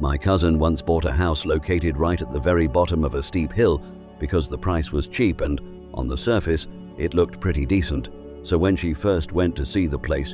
My cousin once bought a house located right at the very bottom of a steep hill because the price was cheap and, on the surface, it looked pretty decent. So when she first went to see the place,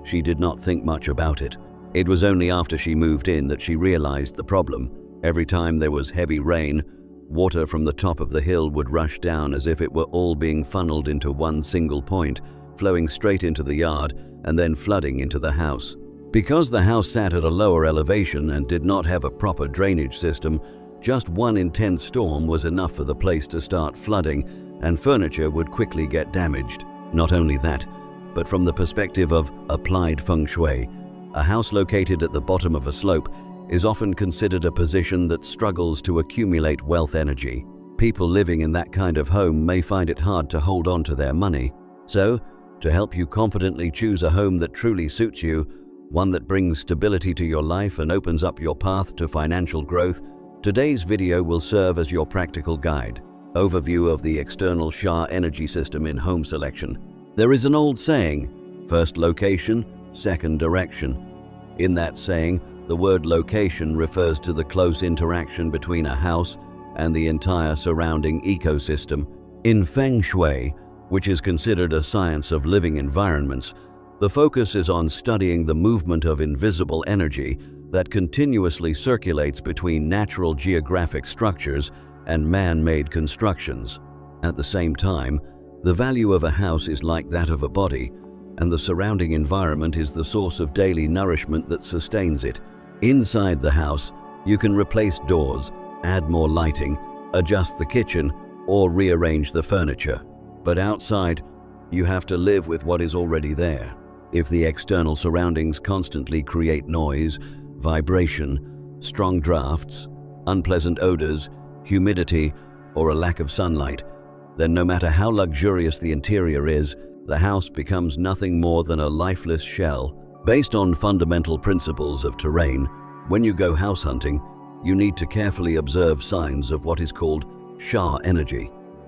she did not think much about it. It was only after she moved in that she realized the problem. Every time there was heavy rain, water from the top of the hill would rush down as if it were all being funneled into one single point, flowing straight into the yard and then flooding into the house. Because the house sat at a lower elevation and did not have a proper drainage system, just one intense storm was enough for the place to start flooding, and furniture would quickly get damaged. Not only that, but from the perspective of applied Feng Shui, a house located at the bottom of a slope is often considered a position that struggles to accumulate wealth energy. People living in that kind of home may find it hard to hold on to their money. So, to help you confidently choose a home that truly suits you, one that brings stability to your life and opens up your path to financial growth, today's video will serve as your practical guide. Overview of the external Sha energy system in home selection. There is an old saying, first location, second direction. In that saying, the word location refers to the close interaction between a house and the entire surrounding ecosystem. In Feng Shui, which is considered a science of living environments, the focus is on studying the movement of invisible energy that continuously circulates between natural geographic structures and man-made constructions. At the same time, the value of a house is like that of a body, and the surrounding environment is the source of daily nourishment that sustains it. Inside the house, you can replace doors, add more lighting, adjust the kitchen, or rearrange the furniture. But outside, you have to live with what is already there. If the external surroundings constantly create noise, vibration, strong drafts, unpleasant odors, humidity, or a lack of sunlight, then no matter how luxurious the interior is, the house becomes nothing more than a lifeless shell. Based on fundamental principles of terrain, when you go house hunting, you need to carefully observe signs of what is called Sha energy,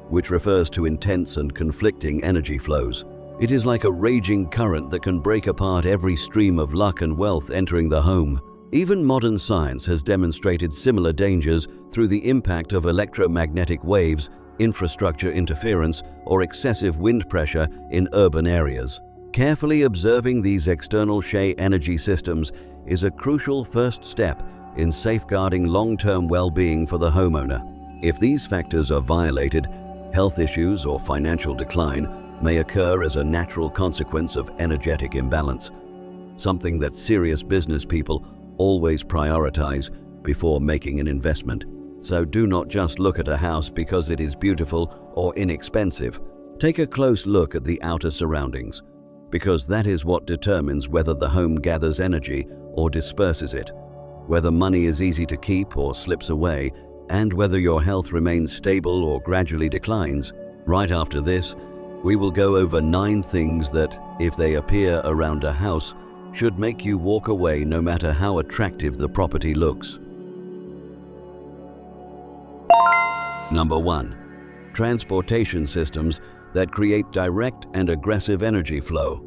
which refers to intense and conflicting energy flows. It is like a raging current that can break apart every stream of luck and wealth entering the home. Even modern science has demonstrated similar dangers through the impact of electromagnetic waves, infrastructure interference, or excessive wind pressure in urban areas. Carefully observing these external Sha energy systems is a crucial first step in safeguarding long-term well-being for the homeowner. If these factors are violated, health issues or financial decline may occur as a natural consequence of energetic imbalance, something that serious business people always prioritize before making an investment. So do not just look at a house because it is beautiful or inexpensive. Take a close look at the outer surroundings, because that is what determines whether the home gathers energy or disperses it, whether money is easy to keep or slips away, and whether your health remains stable or gradually declines. Right after this, we will go over 9 things that, if they appear around a house, should make you walk away no matter how attractive the property looks. Number 1. Transportation systems that create direct and aggressive energy flow.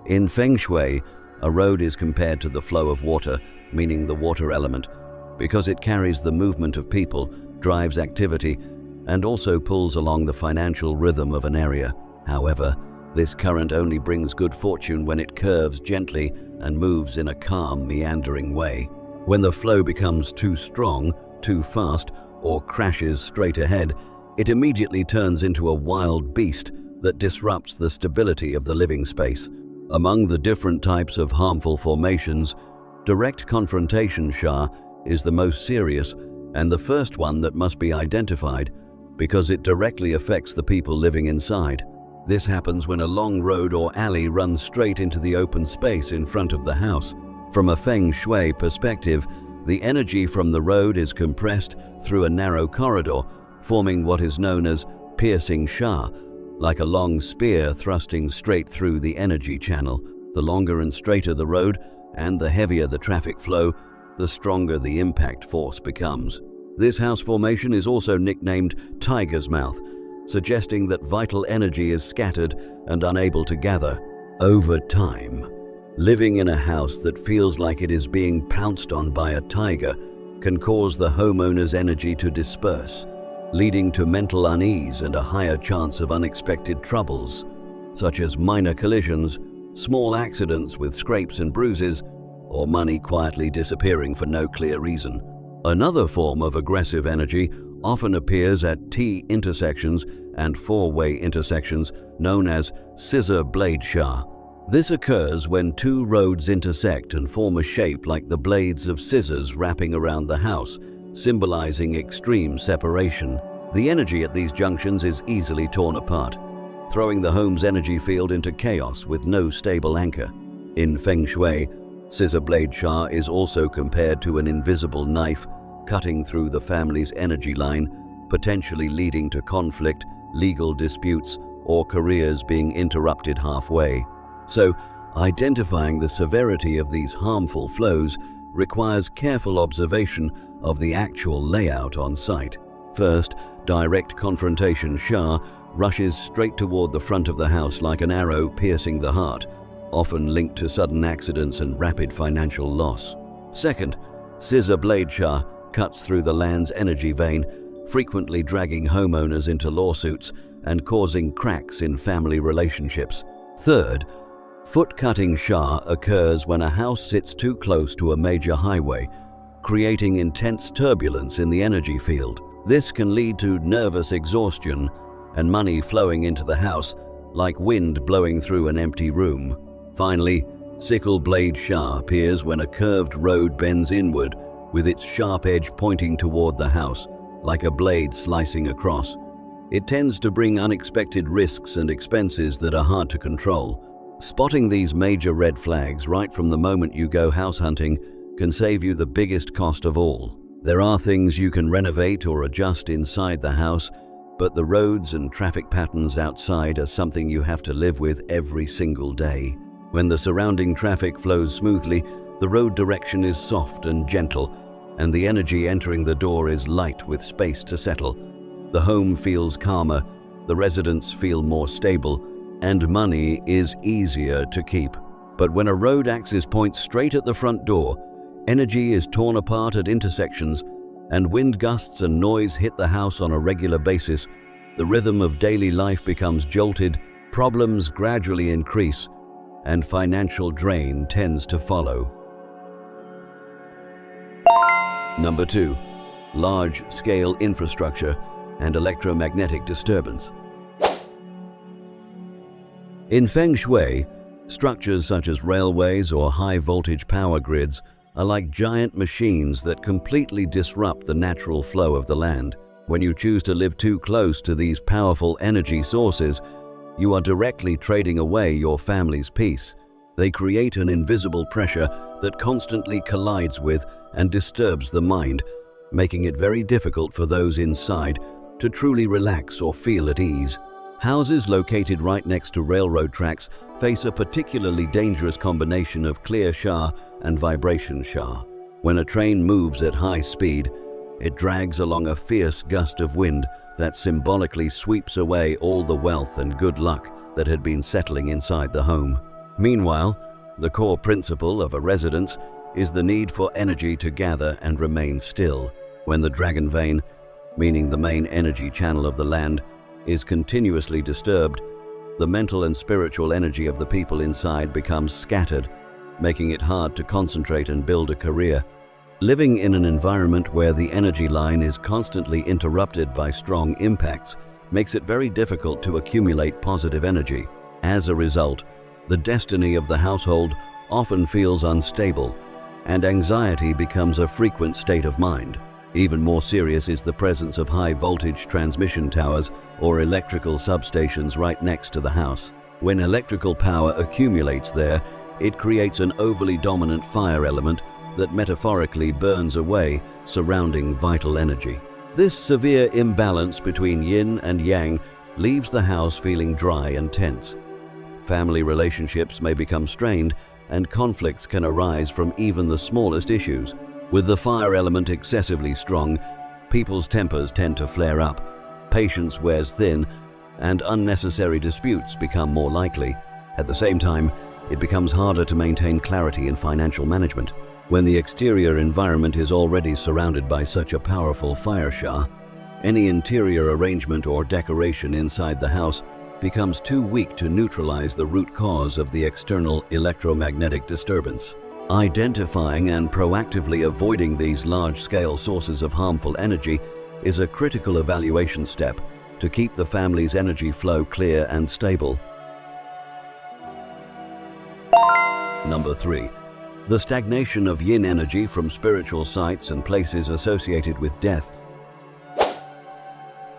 In Feng Shui, a road is compared to the flow of water, meaning the water element, because it carries the movement of people, drives activity, and also pulls along the financial rhythm of an area. However, this current only brings good fortune when it curves gently and moves in a calm, meandering way. When the flow becomes too strong, too fast, or crashes straight ahead, it immediately turns into a wild beast that disrupts the stability of the living space. Among the different types of harmful formations, direct confrontation Sha is the most serious and the first one that must be identified, because it directly affects the people living inside. This happens when a long road or alley runs straight into the open space in front of the house. From a Feng Shui perspective, the energy from the road is compressed through a narrow corridor, forming what is known as piercing Sha, like a long spear thrusting straight through the energy channel. The longer and straighter the road, and the heavier the traffic flow, the stronger the impact force becomes. This house formation is also nicknamed Tiger's Mouth, suggesting that vital energy is scattered and unable to gather. Over time, Living in a house that feels like it is being pounced on by a tiger can cause the homeowner's energy to disperse, leading to mental unease and a higher chance of unexpected troubles, such as minor collisions, small accidents with scrapes and bruises, or money quietly disappearing for no clear reason. Another form of aggressive energy often appears at T-intersections and four-way intersections known as scissor blade Sha. This occurs when two roads intersect and form a shape like the blades of scissors wrapping around the house, symbolizing extreme separation. The energy at these junctions is easily torn apart, throwing the home's energy field into chaos with no stable anchor. In Feng Shui, scissor blade Sha is also compared to an invisible knife cutting through the family's energy line, potentially leading to conflict, legal disputes, or careers being interrupted halfway. So, identifying the severity of these harmful flows requires careful observation of the actual layout on site. First, direct confrontation Sha rushes straight toward the front of the house like an arrow piercing the heart, often linked to sudden accidents and rapid financial loss. Second, scissor blade Sha cuts through the land's energy vein, frequently dragging homeowners into lawsuits and causing cracks in family relationships. Third, foot-cutting Sha occurs when a house sits too close to a major highway, creating intense turbulence in the energy field. This can lead to nervous exhaustion and money flowing into the house, like wind blowing through an empty room. Finally, sickle blade Sha appears when a curved road bends inward, with its sharp edge pointing toward the house, like a blade slicing across. It tends to bring unexpected risks and expenses that are hard to control. Spotting these major red flags right from the moment you go house hunting can save you the biggest cost of all. There are things you can renovate or adjust inside the house, but the roads and traffic patterns outside are something you have to live with every single day. When the surrounding traffic flows smoothly, the road direction is soft and gentle, and the energy entering the door is light with space to settle. The home feels calmer, the residents feel more stable, and money is easier to keep. But when a road axis points straight at the front door, energy is torn apart at intersections, and wind gusts and noise hit the house on a regular basis, the rhythm of daily life becomes jolted, problems gradually increase, and financial drain tends to follow. Number 2. Large-scale infrastructure and electromagnetic disturbance. In Feng Shui, structures such as railways or high-voltage power grids are like giant machines that completely disrupt the natural flow of the land. When you choose to live too close to these powerful energy sources, you are directly trading away your family's peace. They create an invisible pressure that constantly collides with and disturbs the mind, making it very difficult for those inside to truly relax or feel at ease. Houses located right next to railroad tracks face a particularly dangerous combination of clear Sha and vibration Sha. When a train moves at high speed, it drags along a fierce gust of wind that symbolically sweeps away all the wealth and good luck that had been settling inside the home. Meanwhile, the core principle of a residence is the need for energy to gather and remain still. When the dragon vein, meaning the main energy channel of the land, is continuously disturbed, the mental and spiritual energy of the people inside becomes scattered, making it hard to concentrate and build a career. Living in an environment where the energy line is constantly interrupted by strong impacts makes it very difficult to accumulate positive energy. As a result, the destiny of the household often feels unstable, and anxiety becomes a frequent state of mind. Even more serious is the presence of high-voltage transmission towers or electrical substations right next to the house. When electrical power accumulates there, it creates an overly dominant fire element that metaphorically burns away surrounding vital energy. This severe imbalance between yin and yang leaves the house feeling dry and tense. Family relationships may become strained, and conflicts can arise from even the smallest issues. With the fire element excessively strong, people's tempers tend to flare up, patience wears thin, and unnecessary disputes become more likely. At the same time, it becomes harder to maintain clarity in financial management. When the exterior environment is already surrounded by such a powerful fire Sha, any interior arrangement or decoration inside the house becomes too weak to neutralize the root cause of the external electromagnetic disturbance. Identifying and proactively avoiding these large-scale sources of harmful energy is a critical evaluation step to keep the family's energy flow clear and stable. Number 3. The stagnation of yin energy from spiritual sites and places associated with death.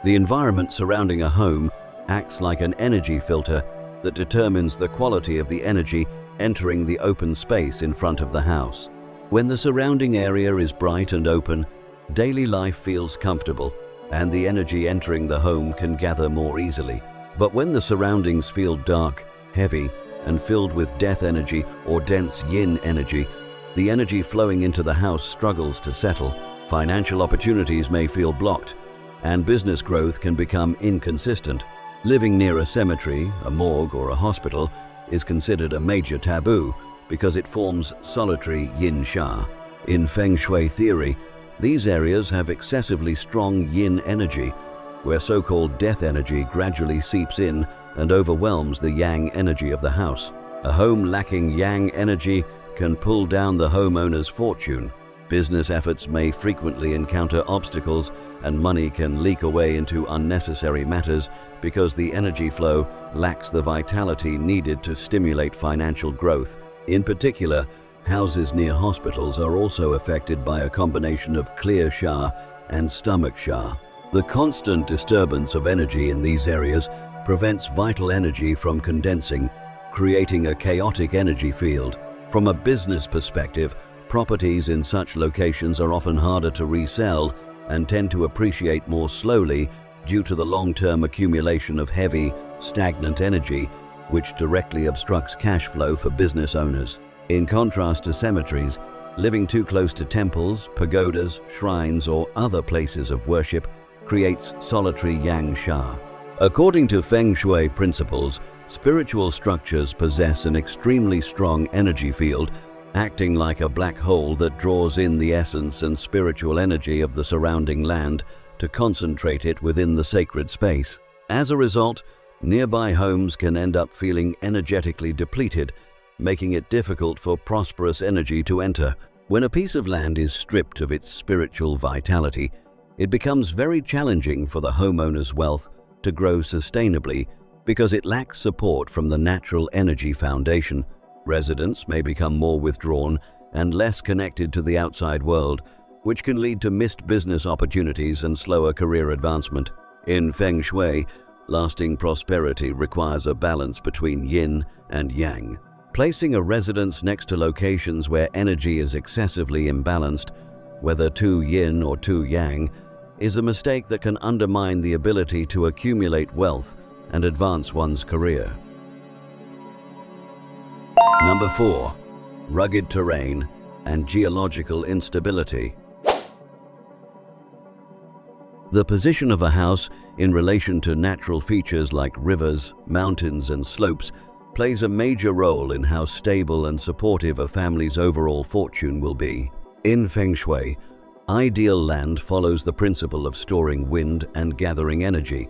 The environment surrounding a home acts like an energy filter that determines the quality of the energy entering the open space in front of the house. When the surrounding area is bright and open, daily life feels comfortable, and the energy entering the home can gather more easily. But when the surroundings feel dark, heavy, and filled with death energy or dense yin energy, the energy flowing into the house struggles to settle. Financial opportunities may feel blocked, and business growth can become inconsistent. Living near a cemetery, a morgue, or a hospital is considered a major taboo because it forms solitary yin Sha. In Feng Shui theory, these areas have excessively strong yin energy, where so-called death energy gradually seeps in and overwhelms the yang energy of the house. A home lacking yang energy can pull down the homeowner's fortune. Business efforts may frequently encounter obstacles, and money can leak away into unnecessary matters because the energy flow lacks the vitality needed to stimulate financial growth. In particular, houses near hospitals are also affected by a combination of clear Sha and stomach Sha. The constant disturbance of energy in these areas prevents vital energy from condensing, creating a chaotic energy field. From a business perspective, properties in such locations are often harder to resell and tend to appreciate more slowly due to the long-term accumulation of heavy, stagnant energy, which directly obstructs cash flow for business owners. In contrast to cemeteries, living too close to temples, pagodas, shrines, or other places of worship creates solitary yang Sha. According to Feng Shui principles, spiritual structures possess an extremely strong energy field, acting like a black hole that draws in the essence and spiritual energy of the surrounding land to concentrate it within the sacred space. As a result, nearby homes can end up feeling energetically depleted, making it difficult for prosperous energy to enter. When a piece of land is stripped of its spiritual vitality, it becomes very challenging for the homeowner's wealth to grow sustainably because it lacks support from the natural energy foundation. Residents may become more withdrawn and less connected to the outside world, which can lead to missed business opportunities and slower career advancement. In Feng Shui, lasting prosperity requires a balance between yin and yang. Placing a residence next to locations where energy is excessively imbalanced, whether too yin or too yang, is a mistake that can undermine the ability to accumulate wealth and advance one's career. Number 4. Rugged terrain and geological instability. The position of a house in relation to natural features like rivers, mountains, and slopes plays a major role in how stable and supportive a family's overall fortune will be. In Feng Shui, ideal land follows the principle of storing wind and gathering energy,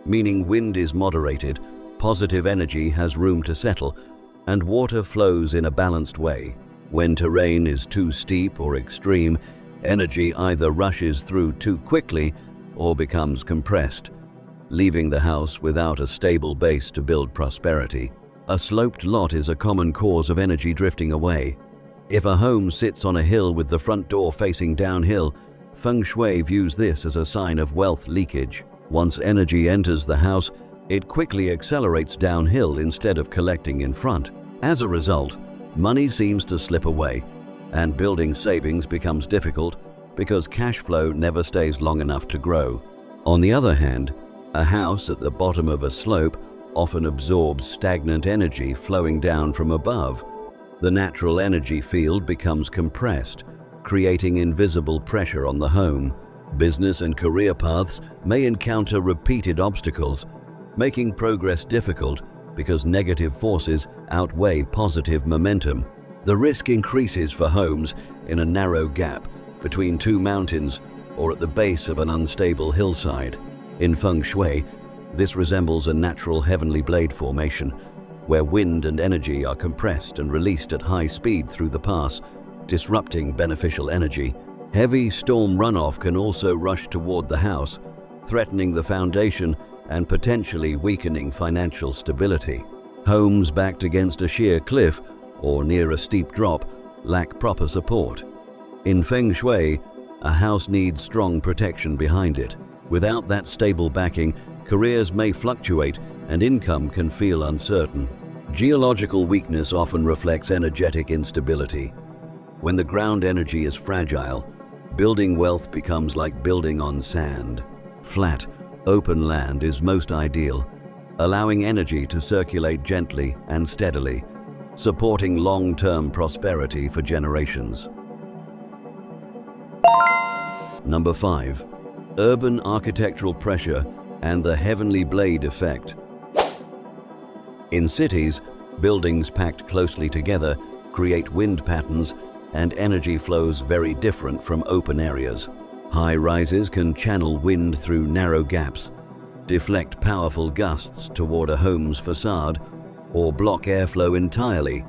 meaning wind is moderated, positive energy has room to settle, and water flows in a balanced way. When terrain is too steep or extreme, energy either rushes through too quickly or becomes compressed, leaving the house without a stable base to build prosperity. A sloped lot is a common cause of energy drifting away. If a home sits on a hill with the front door facing downhill, Feng Shui views this as a sign of wealth leakage. Once energy enters the house, it quickly accelerates downhill instead of collecting in front. As a result, money seems to slip away, and building savings becomes difficult because cash flow never stays long enough to grow. On the other hand, a house at the bottom of a slope often absorbs stagnant energy flowing down from above. The natural energy field becomes compressed, creating invisible pressure on the home. Business and career paths may encounter repeated obstacles, making progress difficult because negative forces outweigh positive momentum. The risk increases for homes in a narrow gap between two mountains or at the base of an unstable hillside. In Feng Shui, this resembles a natural heavenly blade formation, where wind and energy are compressed and released at high speed through the pass, disrupting beneficial energy. Heavy storm runoff can also rush toward the house, threatening the foundation and potentially weakening financial stability. Homes backed against a sheer cliff or near a steep drop lack proper support. In Feng Shui, a house needs strong protection behind it. Without that stable backing, careers may fluctuate and income can feel uncertain. Geological weakness often reflects energetic instability. When the ground energy is fragile, building wealth becomes like building on sand. Flat, open land is most ideal, allowing energy to circulate gently and steadily, supporting long-term prosperity for generations. Number 5. Urban architectural pressure and the heavenly blade effect. In cities, buildings packed closely together create wind patterns and energy flows very different from open areas. High rises can channel wind through narrow gaps, deflect powerful gusts toward a home's facade, or block airflow entirely,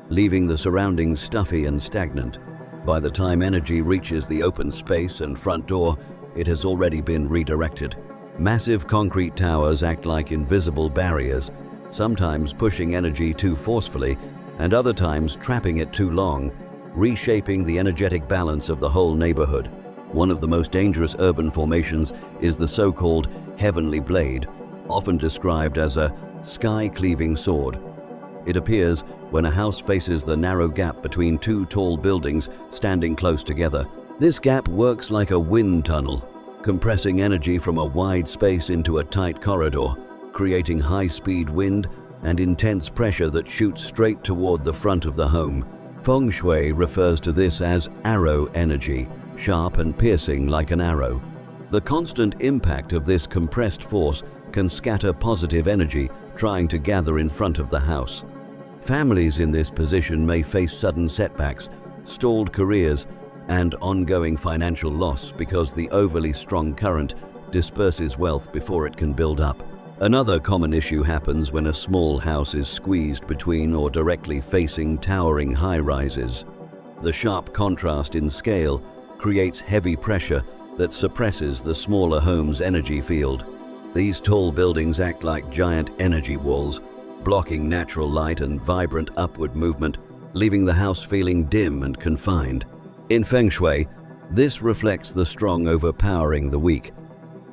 leaving the surroundings stuffy and stagnant. By the time energy reaches the open space and front door, it has already been redirected. Massive concrete towers act like invisible barriers, sometimes pushing energy too forcefully and other times trapping it too long, reshaping the energetic balance of the whole neighborhood. One of the most dangerous urban formations is the so-called heavenly blade, often described as a sky-cleaving sword. It appears when a house faces the narrow gap between two tall buildings standing close together. This gap works like a wind tunnel, compressing energy from a wide space into a tight corridor, creating high-speed wind and intense pressure that shoots straight toward the front of the home. Feng Shui refers to this as arrow energy, sharp and piercing like an arrow. The constant impact of this compressed force can scatter positive energy trying to gather in front of the house. Families in this position may face sudden setbacks, stalled careers, and ongoing financial loss because the overly strong current disperses wealth before it can build up. Another common issue happens when a small house is squeezed between or directly facing towering high-rises. The sharp contrast in scale creates heavy pressure that suppresses the smaller home's energy field. These tall buildings act like giant energy walls, blocking natural light and vibrant upward movement, leaving the house feeling dim and confined. In Feng Shui, this reflects the strong overpowering the weak.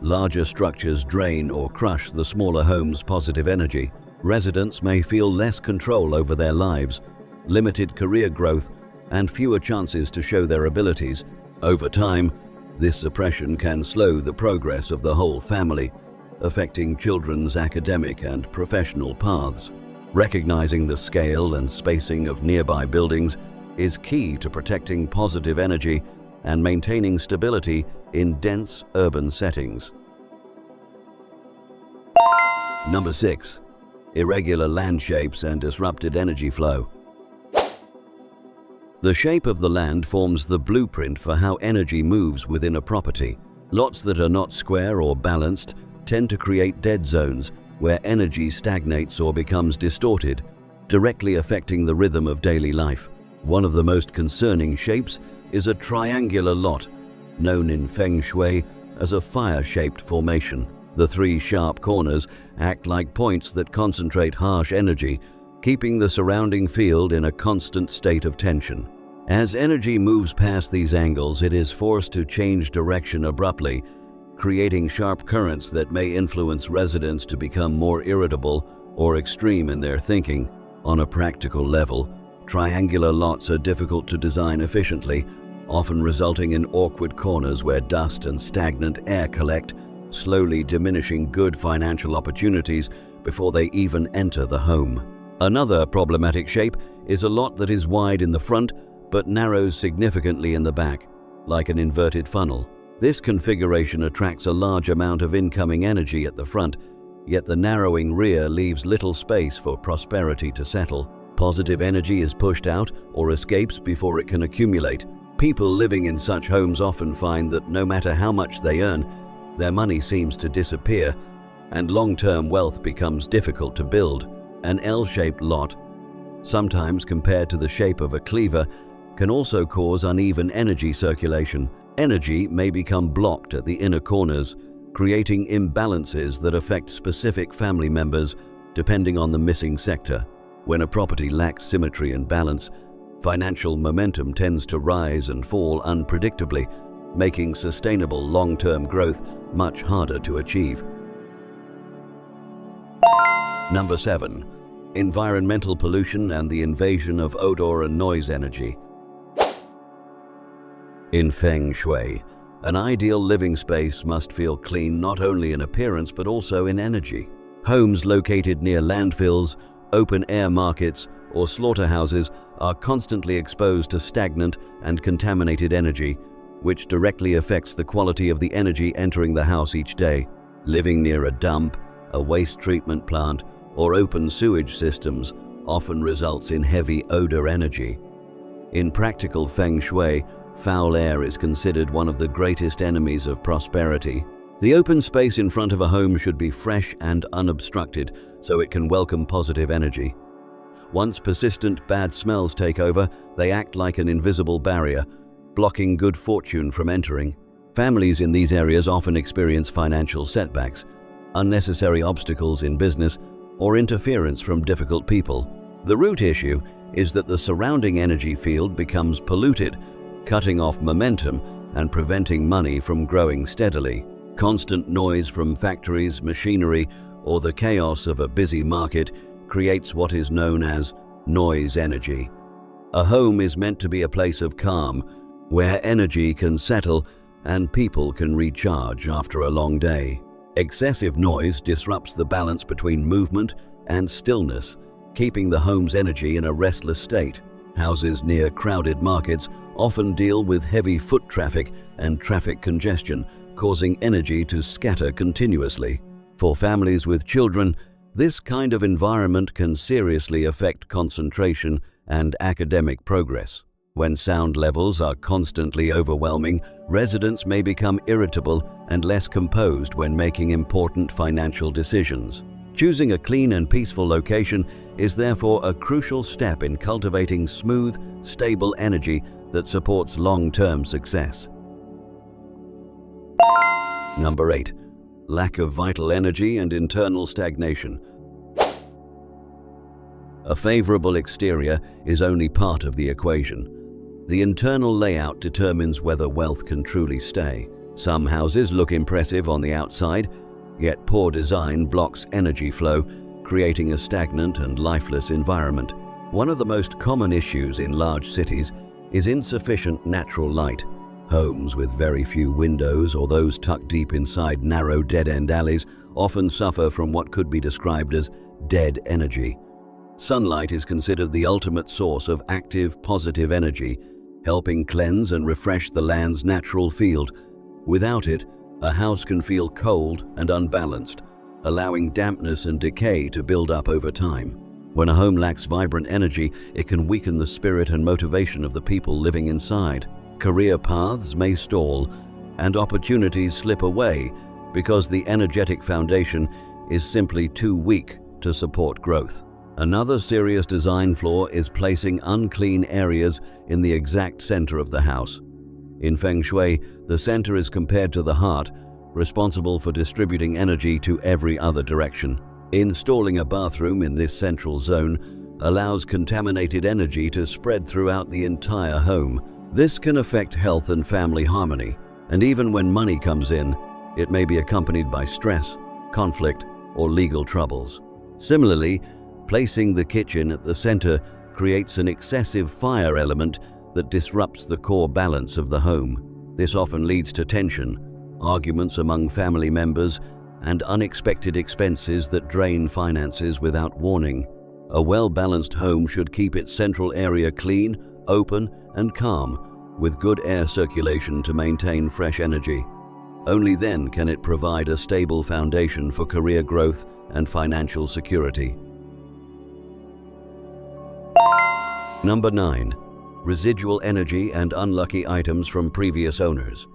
Larger structures drain or crush the smaller home's positive energy. Residents may feel less control over their lives, limited career growth, and fewer chances to show their abilities. Over time, this suppression can slow the progress of the whole family, affecting children's academic and professional paths. Recognizing the scale and spacing of nearby buildings is key to protecting positive energy and maintaining stability in dense urban settings. Number 6. Irregular land shapes and disrupted energy flow. The shape of the land forms the blueprint for how energy moves within a property. Lots that are not square or balanced tend to create dead zones where energy stagnates or becomes distorted, directly affecting the rhythm of daily life. One of the most concerning shapes is a triangular lot, known in Feng Shui as a fire-shaped formation. The three sharp corners act like points that concentrate harsh energy, keeping the surrounding field in a constant state of tension. As energy moves past these angles, it is forced to change direction abruptly, creating sharp currents that may influence residents to become more irritable or extreme in their thinking. On a practical level, triangular lots are difficult to design efficiently, often resulting in awkward corners where dust and stagnant air collect, slowly diminishing good financial opportunities before they even enter the home. Another problematic shape is a lot that is wide in the front but narrows significantly in the back, like an inverted funnel. This configuration attracts a large amount of incoming energy at the front, yet the narrowing rear leaves little space for prosperity to settle. Positive energy is pushed out or escapes before it can accumulate. People living in such homes often find that no matter how much they earn, their money seems to disappear, and long-term wealth becomes difficult to build. An L-shaped lot, sometimes compared to the shape of a cleaver, can also cause uneven energy circulation. Energy may become blocked at the inner corners, creating imbalances that affect specific family members depending on the missing sector. When a property lacks symmetry and balance, financial momentum tends to rise and fall unpredictably, making sustainable long-term growth much harder to achieve. Number 7. Environmental pollution and the invasion of odor and noise energy. In Feng Shui, an ideal living space must feel clean not only in appearance but also in energy. Homes located near landfills, open-air markets, or slaughterhouses are constantly exposed to stagnant and contaminated energy, which directly affects the quality of the energy entering the house each day. Living near a dump, a waste treatment plant, or open sewage systems often results in heavy odor energy. In practical Feng Shui, foul air is considered one of the greatest enemies of prosperity. The open space in front of a home should be fresh and unobstructed so it can welcome positive energy. Once persistent bad smells take over, they act like an invisible barrier, blocking good fortune from entering. Families in these areas often experience financial setbacks, unnecessary obstacles in business, or interference from difficult people. The root issue is that the surrounding energy field becomes polluted, cutting off momentum and preventing money from growing steadily. Constant noise from factories, machinery, or the chaos of a busy market creates what is known as noise energy. A home is meant to be a place of calm, where energy can settle and people can recharge after a long day. Excessive noise disrupts the balance between movement and stillness, keeping the home's energy in a restless state. Houses near crowded markets often deal with heavy foot traffic and traffic congestion, causing energy to scatter continuously. For families with children, this kind of environment can seriously affect concentration and academic progress. When sound levels are constantly overwhelming, residents may become irritable and less composed when making important financial decisions. Choosing a clean and peaceful location is therefore a crucial step in cultivating smooth, stable energy that supports long-term success. Number 8. Lack of vital energy and internal stagnation. A favorable exterior is only part of the equation. The internal layout determines whether wealth can truly stay. Some houses look impressive on the outside, yet poor design blocks energy flow, creating a stagnant and lifeless environment. One of the most common issues in large cities is insufficient natural light. Homes with very few windows or those tucked deep inside narrow dead-end alleys often suffer from what could be described as dead energy. Sunlight is considered the ultimate source of active, positive energy, helping cleanse and refresh the land's natural field. Without it, a house can feel cold and unbalanced, allowing dampness and decay to build up over time. When a home lacks vibrant energy, it can weaken the spirit and motivation of the people living inside. Career paths may stall, and opportunities slip away because the energetic foundation is simply too weak to support growth. Another serious design flaw is placing unclean areas in the exact center of the house. In Feng Shui, the center is compared to the heart, responsible for distributing energy to every other direction. Installing a bathroom in this central zone allows contaminated energy to spread throughout the entire home. This can affect health and family harmony, and even when money comes in, it may be accompanied by stress, conflict, or legal troubles. Similarly, placing the kitchen at the center creates an excessive fire element that disrupts the core balance of the home. This often leads to tension, arguments among family members, and unexpected expenses that drain finances without warning. A well-balanced home should keep its central area clean, open, and calm, with good air circulation to maintain fresh energy. Only then can it provide a stable foundation for career growth and financial security. Number 9. Residual energy and unlucky items from previous owners.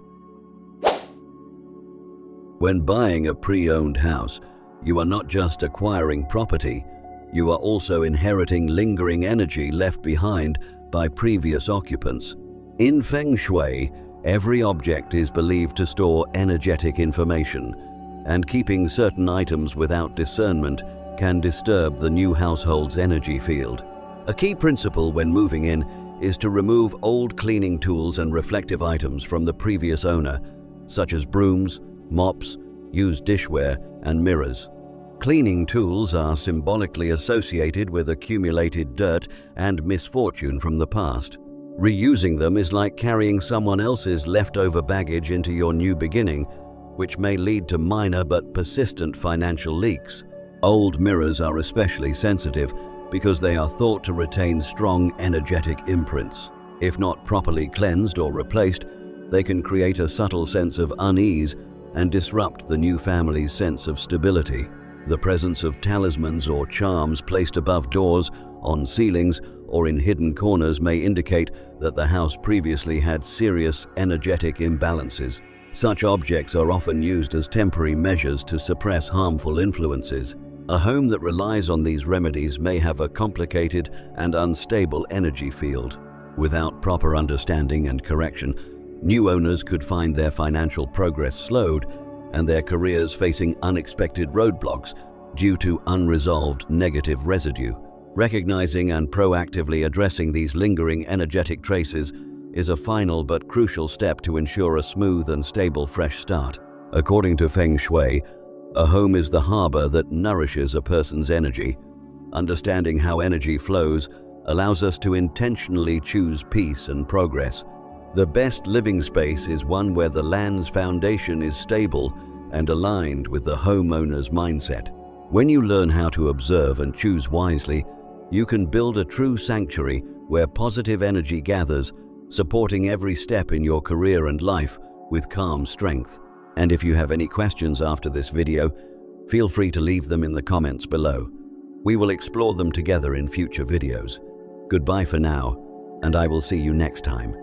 When buying a pre-owned house, you are not just acquiring property, you are also inheriting lingering energy left behind by previous occupants. In Feng Shui, every object is believed to store energetic information, and keeping certain items without discernment can disturb the new household's energy field. A key principle when moving in is to remove old cleaning tools and reflective items from the previous owner, such as brooms, mops, used dishware, and mirrors. Cleaning tools are symbolically associated with accumulated dirt and misfortune from the past. Reusing them is like carrying someone else's leftover baggage into your new beginning, which may lead to minor but persistent financial leaks. Old mirrors are especially sensitive because they are thought to retain strong energetic imprints. If not properly cleansed or replaced, they can create a subtle sense of unease and disrupt the new family's sense of stability. The presence of talismans or charms placed above doors, on ceilings, or in hidden corners may indicate that the house previously had serious energetic imbalances. Such objects are often used as temporary measures to suppress harmful influences. A home that relies on these remedies may have a complicated and unstable energy field. Without proper understanding and correction, new owners could find their financial progress slowed and their careers facing unexpected roadblocks due to unresolved negative residue. Recognizing and proactively addressing these lingering energetic traces is a final but crucial step to ensure a smooth and stable fresh start. According to Feng Shui, a home is the harbor that nourishes a person's energy. Understanding how energy flows allows us to intentionally choose peace and progress. The best living space is one where the land's foundation is stable and aligned with the homeowner's mindset. When you learn how to observe and choose wisely, you can build a true sanctuary where positive energy gathers, supporting every step in your career and life with calm strength. And if you have any questions after this video, feel free to leave them in the comments below. We will explore them together in future videos. Goodbye for now, and I will see you next time.